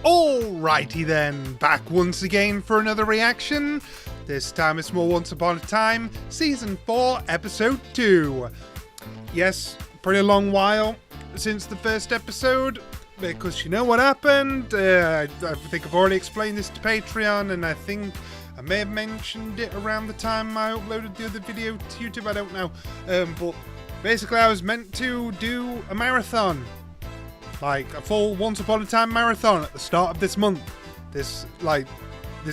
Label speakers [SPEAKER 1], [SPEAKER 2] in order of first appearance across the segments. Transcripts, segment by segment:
[SPEAKER 1] Alrighty then, back once again for another reaction. This time it's more Once Upon a Time, Season 4, Episode 2. Yes, pretty long while since the first episode, because you know what happened? I think I've already explained this to Patreon, and I think I may have mentioned it around the time I uploaded the other video to YouTube, I don't know. But basically I was meant to do a marathon. Like a full Once Upon a Time marathon at the start of this month. This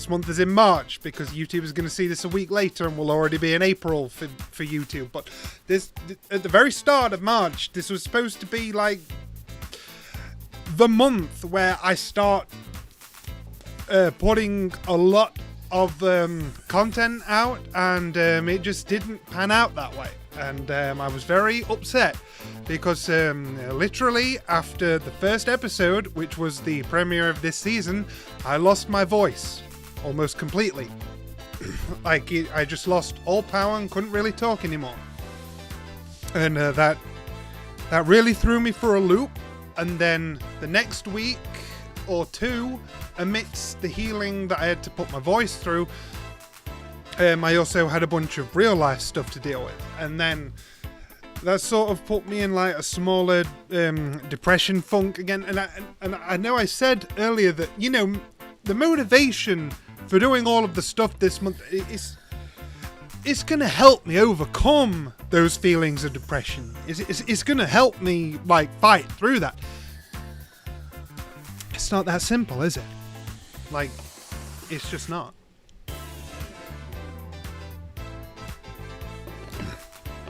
[SPEAKER 1] month is in March because YouTube is going to see this a week later and will already be in April for YouTube. But this, at the very start of March, this was supposed to be like the month where I start putting a lot of content out, and it just didn't pan out that way. And I was very upset because literally after the first episode, which was the premiere of this season, I lost my voice almost completely. Like, I just lost all power and couldn't really talk anymore. And that really threw me for a loop. And then the next week or two, amidst the healing that I had to put my voice through, I also had a bunch of real life stuff to deal with, and then that sort of put me in like a smaller depression funk again. And I know I said earlier that, you know, the motivation for doing all of the stuff this month it's gonna help me overcome those feelings of depression. It's gonna help me like fight through that. It's not that simple, is it? Like, it's just not.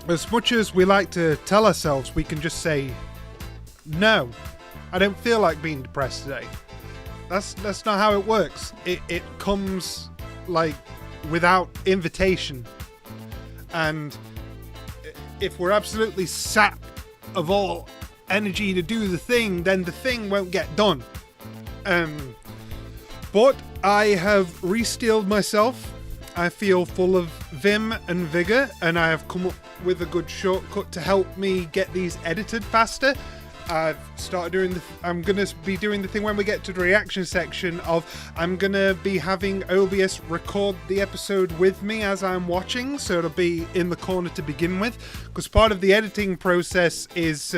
[SPEAKER 1] As much as we like to tell ourselves we can just say, no, I don't feel like being depressed today. That's not how it works. It comes like without invitation. And if we're absolutely sapped of all energy to do the thing, then the thing won't get done. But I have re-steeled myself. I feel full of vim and vigor, and I have come up with a good shortcut to help me get these edited faster. I've started doing I'm going to be doing the thing when we get to the reaction section of I'm going to be having OBS record the episode with me as I'm watching, so it'll be in the corner to begin with, because part of the editing process is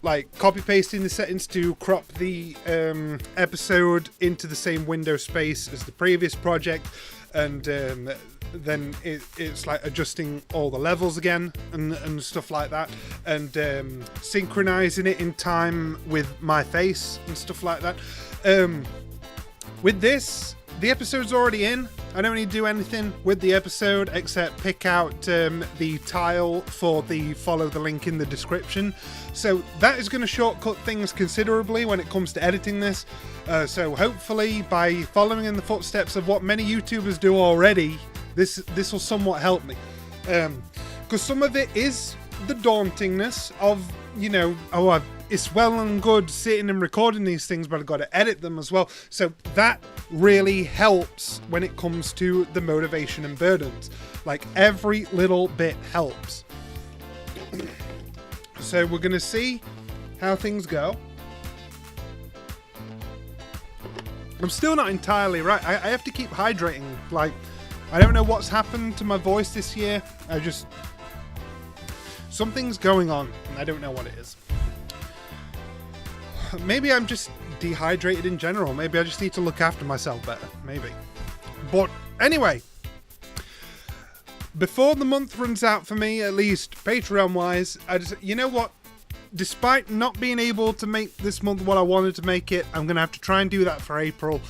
[SPEAKER 1] like copy pasting the settings to crop the episode into the same window space as the previous project, and then it's like adjusting all the levels again and stuff like that, and synchronizing it in time with my face and stuff like that. With this, the episode's already in. I don't need to do anything with the episode except pick out the tile for the follow the link in the description. So that is going to shortcut things considerably when it comes to editing this. So hopefully by following in the footsteps of what many YouTubers do already, this will somewhat help me. Because some of it is the dauntingness of, you know, it's well and good sitting and recording these things, but I've got to edit them as well. So that really helps when it comes to the motivation and burdens. Like, every little bit helps. So we're going to see how things go. I'm still not entirely right. I have to keep hydrating. Like, I don't know what's happened to my voice this year. Something's going on, and I don't know what it is. Maybe I'm just dehydrated in general. Maybe I just need to look after myself better. Maybe. But anyway, before the month runs out for me, at least Patreon-wise, you know what? Despite not being able to make this month what I wanted to make it, I'm going to have to try and do that for April.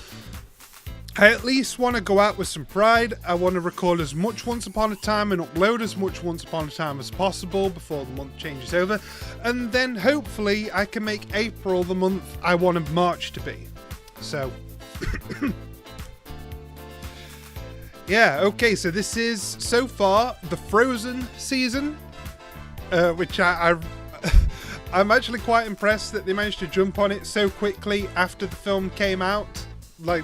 [SPEAKER 1] I at least want to go out with some pride. I want to record as much Once Upon a Time and upload as much Once Upon a Time as possible before the month changes over. And then hopefully I can make April the month I want March to be. So, yeah, okay, so this is, so far, the Frozen season, which I'm actually quite impressed that they managed to jump on it so quickly after the film came out. Like,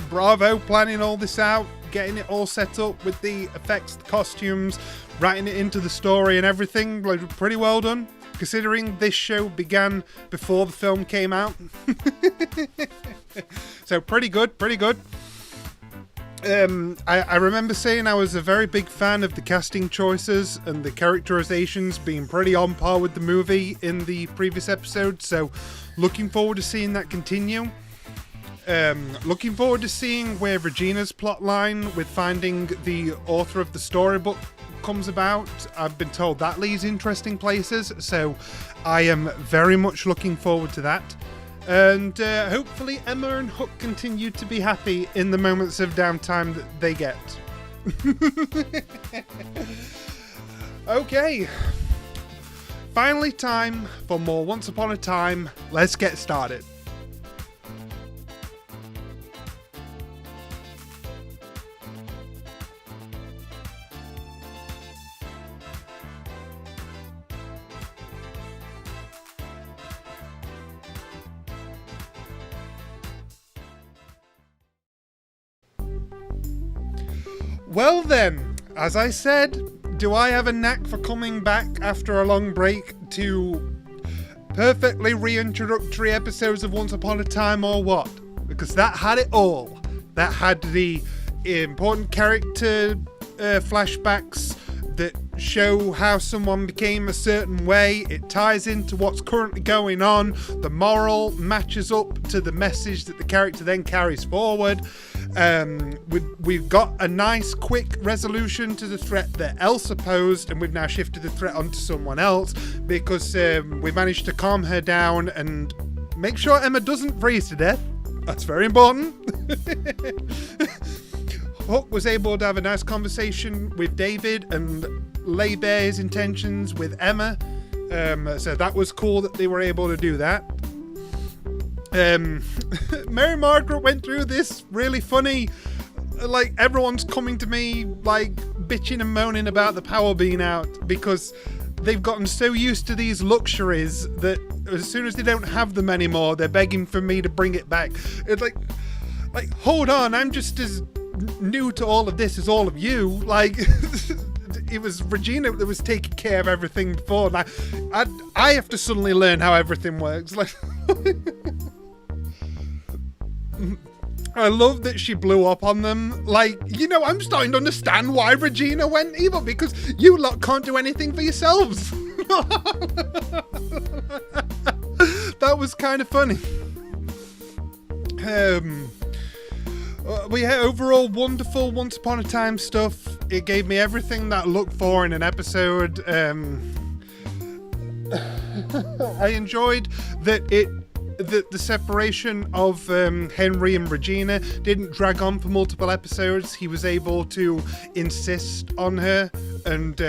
[SPEAKER 1] bravo, planning all this out, getting it all set up with the effects, the costumes, writing it into the story and everything. Like, pretty well done. considering this show began before the film came out. So pretty good, pretty good. I remember saying I was a very big fan of the casting choices and the characterizations being pretty on par with the movie in the previous episode, so looking forward to seeing that continue. Looking forward to seeing where Regina's plotline with finding the author of the storybook comes about. I've been told that leads interesting places, so I am very much looking forward to that. And hopefully Emma and Hook continue to be happy in the moments of downtime that they get. Okay. Finally time for more Once Upon a Time. Let's get started. Well then, as I said, do I have a knack for coming back after a long break to perfectly reintroductory episodes of Once Upon a Time or what? Because that had it all. That had the important character flashbacks that show how someone became a certain way. It ties into what's currently going on. The moral matches up to the message that the character then carries forward. We've got a nice quick resolution to the threat that Elsa posed, and we've now shifted the threat onto someone else because we managed to calm her down and make sure Emma doesn't freeze to death. That's very important. Hook was able to have a nice conversation with David and lay bare his intentions with Emma. So that was cool that they were able to do that. Mary Margaret went through this really funny, like, everyone's coming to me, like, bitching and moaning about the power being out because they've gotten so used to these luxuries that as soon as they don't have them anymore, they're begging for me to bring it back. It's like, hold on, I'm just as new to all of this as all of you. Like, it was Regina that was taking care of everything before. Like, I have to suddenly learn how everything works. Like, I love that she blew up on them. Like, you know, I'm starting to understand why Regina went evil, because you lot can't do anything for yourselves. That was kind of funny. We had overall wonderful Once Upon a Time stuff. It gave me everything that I looked for in an episode. I enjoyed that the separation of Henry and Regina didn't drag on for multiple episodes. He was able to insist on her and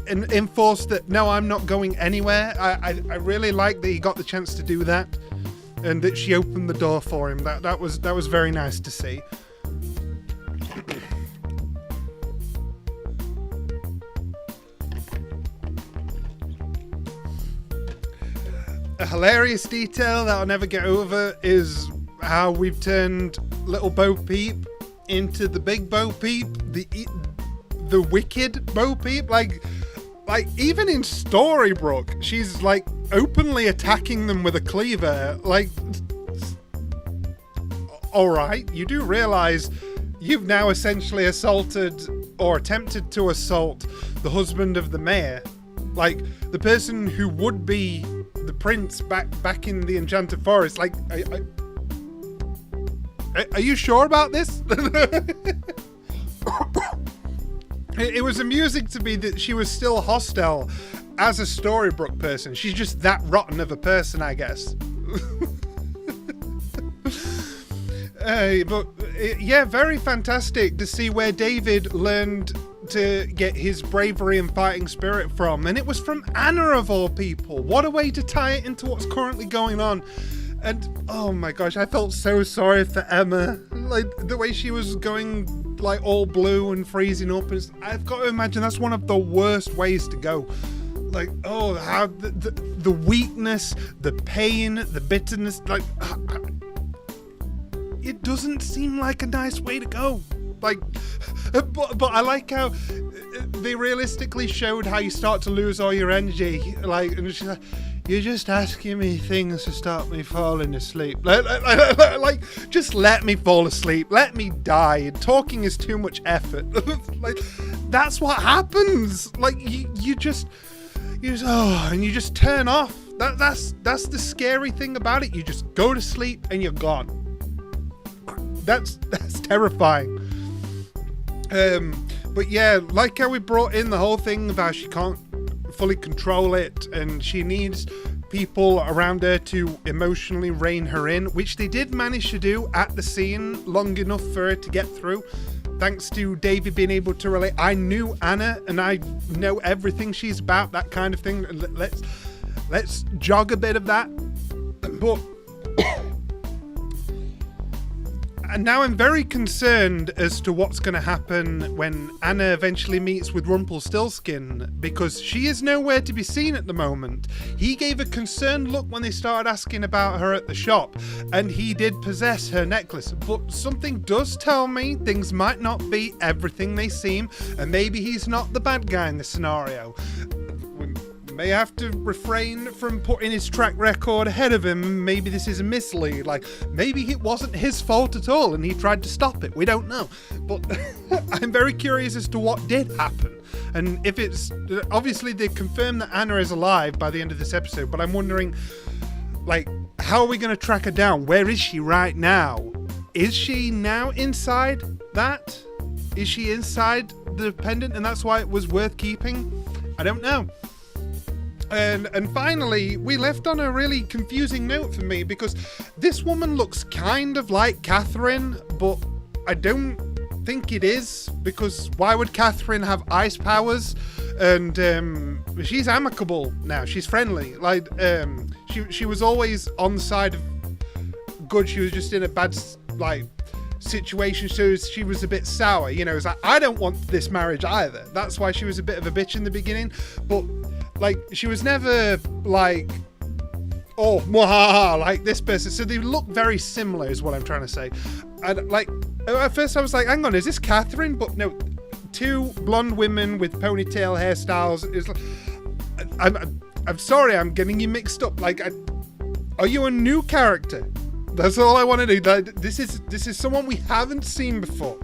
[SPEAKER 1] enforce that, no, I'm not going anywhere. I really like that he got the chance to do that, and that she opened the door for him. That was very nice to see. A hilarious detail that I'll never get over is how we've turned little Bo Peep into the big Bo Peep, the wicked Bo Peep. Like even in Storybrooke, she's like openly attacking them with a cleaver. Like, all right, you do realize you've now essentially assaulted or attempted to assault the husband of the mayor, like the person who would be the prince back in the Enchanted Forest. Like, are you sure about this? It was amusing to me that she was still hostile as a Storybrooke person. She's just that rotten of a person, I guess. Yeah, very fantastic to see where David learned to get his bravery and fighting spirit from, and it was from Anna of all people. What a way to tie it into what's currently going on. And oh my gosh, I felt so sorry for Emma, like the way she was going like all blue and freezing up. I've got to imagine that's one of the worst ways to go. Like, oh, how the weakness, the pain, the bitterness, like it doesn't seem like a nice way to go. Like, but I like how they realistically showed how you start to lose all your energy. Like, and she's like, you're just asking me things to stop me falling asleep. Like, just let me fall asleep. Let me die. Talking is too much effort. Like, that's what happens. Like, you just and you just turn off. That's the scary thing about it. You just go to sleep and you're gone. That's terrifying. But yeah, like how we brought in the whole thing about she can't fully control it and she needs people around her to emotionally rein her in, which they did manage to do at the scene long enough for her to get through. Thanks to Davey being able to relate. I knew Anna and I know everything she's about, that kind of thing. Let's jog a bit of that. But and now I'm very concerned as to what's going to happen when Anna eventually meets with Rumpelstiltskin, because she is nowhere to be seen at the moment. He gave a concerned look when they started asking about her at the shop, and he did possess her necklace. But something does tell me things might not be everything they seem, and maybe he's not the bad guy in this scenario. May have to refrain from putting his track record ahead of him. Maybe this is a mislead. Like, maybe it wasn't his fault at all and he tried to stop it. We don't know. But I'm very curious as to what did happen. And if it's... Obviously, they confirmed that Anna is alive by the end of this episode, but I'm wondering, like, how are we going to track her down? Where is she right now? Is she now inside that? Is she inside the pendant and that's why it was worth keeping? I don't know. And finally, we left on a really confusing note for me, because this woman looks kind of like Catherine, but I don't think it is, because why would Catherine have ice powers? And she's amicable now. She's friendly. Like, she was always on the side of good. She was just in a bad, like, situation, so she was a bit sour. You know, it's like, I don't want this marriage either. That's why she was a bit of a bitch in the beginning. But like, she was never like, oh, mwahaha, like this person. So they look very similar is what I'm trying to say. And like, at first I was like, hang on, is this Catherine? But no, two blonde women with ponytail hairstyles. Is like, I'm sorry, I'm getting you mixed up. Like, are you a new character? That's all I want to do. Like, this is someone we haven't seen before.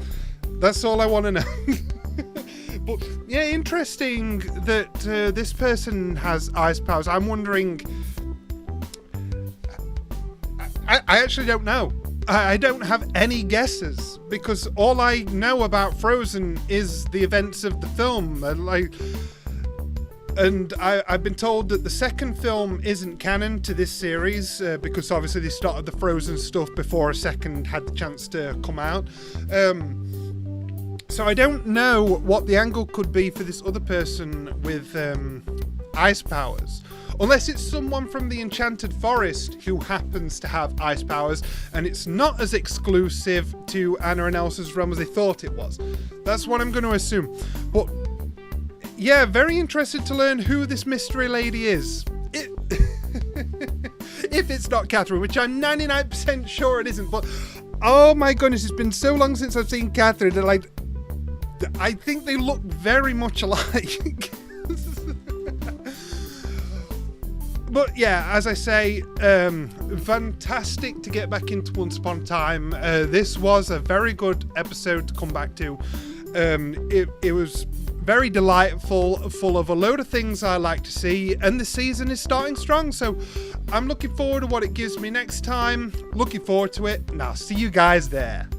[SPEAKER 1] That's all I want to know. But yeah, interesting that this person has ice powers. I'm wondering. I actually don't know. I don't have any guesses, because all I know about Frozen is the events of the film. And I've been told that the second film isn't canon to this series, because obviously they started the Frozen stuff before a second had the chance to come out. So I don't know what the angle could be for this other person with ice powers. Unless it's someone from the Enchanted Forest who happens to have ice powers, and it's not as exclusive to Anna and Elsa's realm as they thought it was. That's what I'm going to assume. But yeah, very interested to learn who this mystery lady is. If it's not Catherine, which I'm 99% sure it isn't. But oh my goodness, it's been so long since I've seen Catherine. And like, I think they look very much alike. But yeah, as I say, fantastic to get back into Once Upon a Time. This was a very good episode to come back to. It was very delightful, full of a load of things I like to see, and the season is starting strong, so I'm looking forward to what it gives me next time. Looking forward to it, and I'll see you guys there.